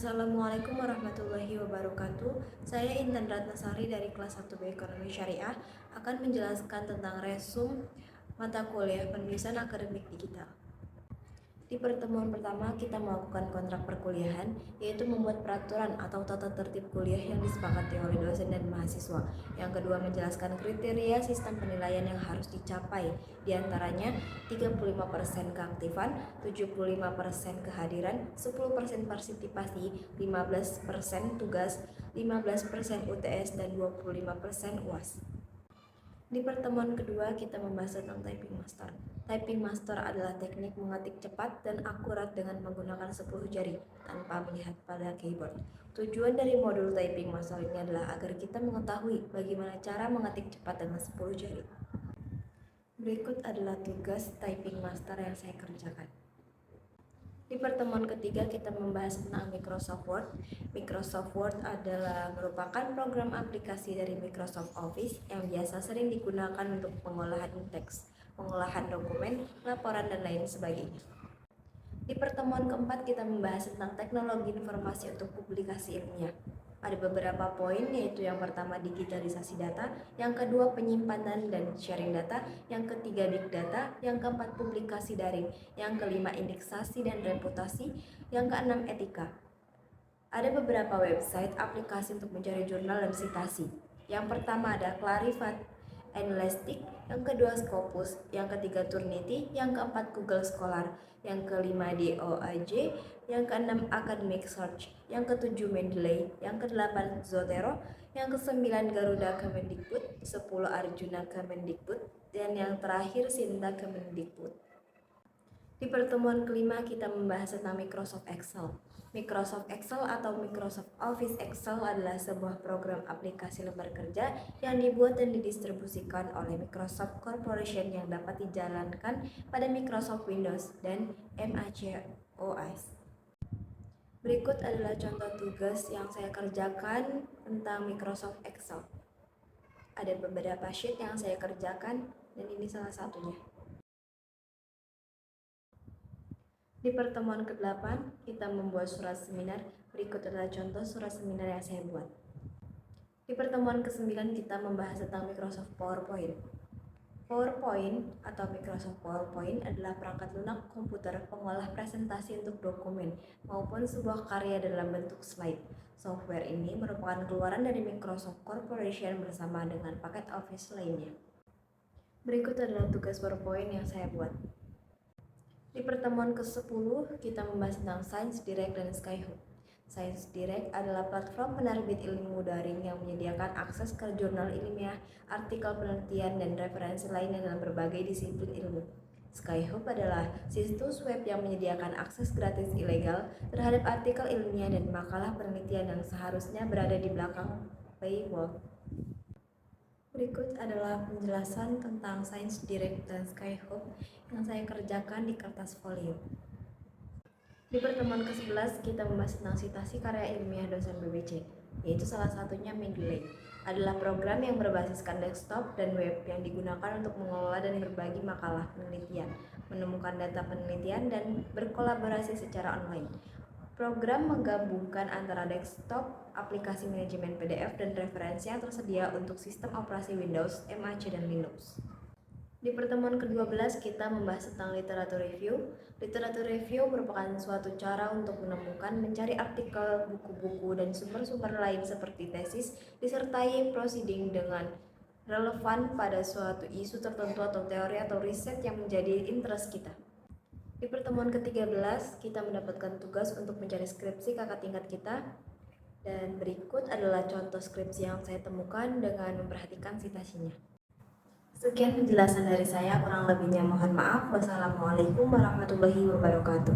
Assalamualaikum warahmatullahi wabarakatuh. Saya Intan Ratnasari dari kelas 1B Ekonomi Syariah akan menjelaskan tentang resum mata kuliah penulisan akademik digital. Di pertemuan pertama kita melakukan kontrak perkuliahan, yaitu membuat peraturan atau tata tertib kuliah yang disepakati oleh dosen dan mahasiswa. Yang kedua, menjelaskan kriteria sistem penilaian yang harus dicapai, diantaranya 35% keaktifan, 75% kehadiran, 10% partisipasi, 15% tugas, 15% UTS, dan 25% UAS. Di pertemuan kedua, kita membahas tentang typing master. Typing master adalah teknik mengetik cepat dan akurat dengan menggunakan 10 jari tanpa melihat pada keyboard. Tujuan dari modul typing master ini adalah agar kita mengetahui bagaimana cara mengetik cepat dengan 10 jari. Berikut adalah tugas typing master yang saya kerjakan. Di pertemuan ketiga kita membahas tentang Microsoft Word. Microsoft Word adalah merupakan program aplikasi dari Microsoft Office yang biasa sering digunakan untuk pengolahan teks, pengolahan dokumen, laporan, dan lain sebagainya. Di pertemuan keempat kita membahas tentang teknologi informasi untuk publikasi ilmiah. Ada beberapa poin, yaitu yang pertama digitalisasi data, yang kedua penyimpanan dan sharing data, yang ketiga big data, yang keempat publikasi daring, yang kelima indeksasi dan reputasi, yang keenam etika. Ada beberapa website aplikasi untuk mencari jurnal dan sitasi. Yang pertama ada Clarivate, Elastic, yang kedua Scopus, yang ketiga Turnitin, yang keempat Google Scholar, yang kelima DOAJ, yang keenam Academic Search, yang ketujuh Mendeley, yang kedelapan Zotero, yang kesembilan Garuda Kemendikbud, 10 Arjuna Kemendikbud, dan yang terakhir Sinta Kemendikbud. Di pertemuan kelima kita membahas tentang Microsoft Excel. Microsoft Excel atau Microsoft Office Excel adalah sebuah program aplikasi lembar kerja yang dibuat dan didistribusikan oleh Microsoft Corporation yang dapat dijalankan pada Microsoft Windows dan Mac OS. Berikut adalah contoh tugas yang saya kerjakan tentang Microsoft Excel. Ada beberapa sheet yang saya kerjakan dan ini salah satunya. Di pertemuan ke-8, kita membuat surat seminar. Berikut adalah contoh surat seminar yang saya buat. Di pertemuan ke-9, kita membahas tentang Microsoft PowerPoint. PowerPoint atau Microsoft PowerPoint adalah perangkat lunak komputer pengolah presentasi untuk dokumen maupun sebuah karya dalam bentuk slide. Software ini merupakan keluaran dari Microsoft Corporation bersama dengan paket Office lainnya. Berikut adalah tugas PowerPoint yang saya buat. Di pertemuan ke-10, kita membahas tentang Science Direct dan Skyhook. Science Direct adalah platform penerbit ilmu daring yang menyediakan akses ke jurnal ilmiah, artikel penelitian, dan referensi lainnya dalam berbagai disiplin ilmu. Skyhook adalah situs web yang menyediakan akses gratis ilegal terhadap artikel ilmiah dan makalah penelitian yang seharusnya berada di belakang paywall. Berikut adalah penjelasan tentang Science Direct dan Skyhook yang saya kerjakan di kertas folio. Di pertemuan ke-11 kita membahas tentang sitasi karya ilmiah dosen BBC, yaitu salah satunya Mendeley. Adalah program yang berbasiskan desktop dan web yang digunakan untuk mengelola dan berbagi makalah penelitian, menemukan data penelitian, dan berkolaborasi secara online. Program menggabungkan antara desktop, aplikasi manajemen PDF, dan referensi yang tersedia untuk sistem operasi Windows, Mac, dan Linux. Di pertemuan ke-12 kita membahas tentang literatur review. Literatur review merupakan suatu cara untuk menemukan, mencari artikel, buku-buku, dan sumber-sumber lain seperti tesis, disertai proceeding dengan relevan pada suatu isu tertentu atau teori atau riset yang menjadi interest kita. Di pertemuan ke-13, kita mendapatkan tugas untuk mencari skripsi kakak tingkat kita. Dan berikut adalah contoh skripsi yang saya temukan dengan memperhatikan citasinya. Sekian penjelasan dari saya, kurang lebihnya mohon maaf. Wassalamualaikum warahmatullahi wabarakatuh.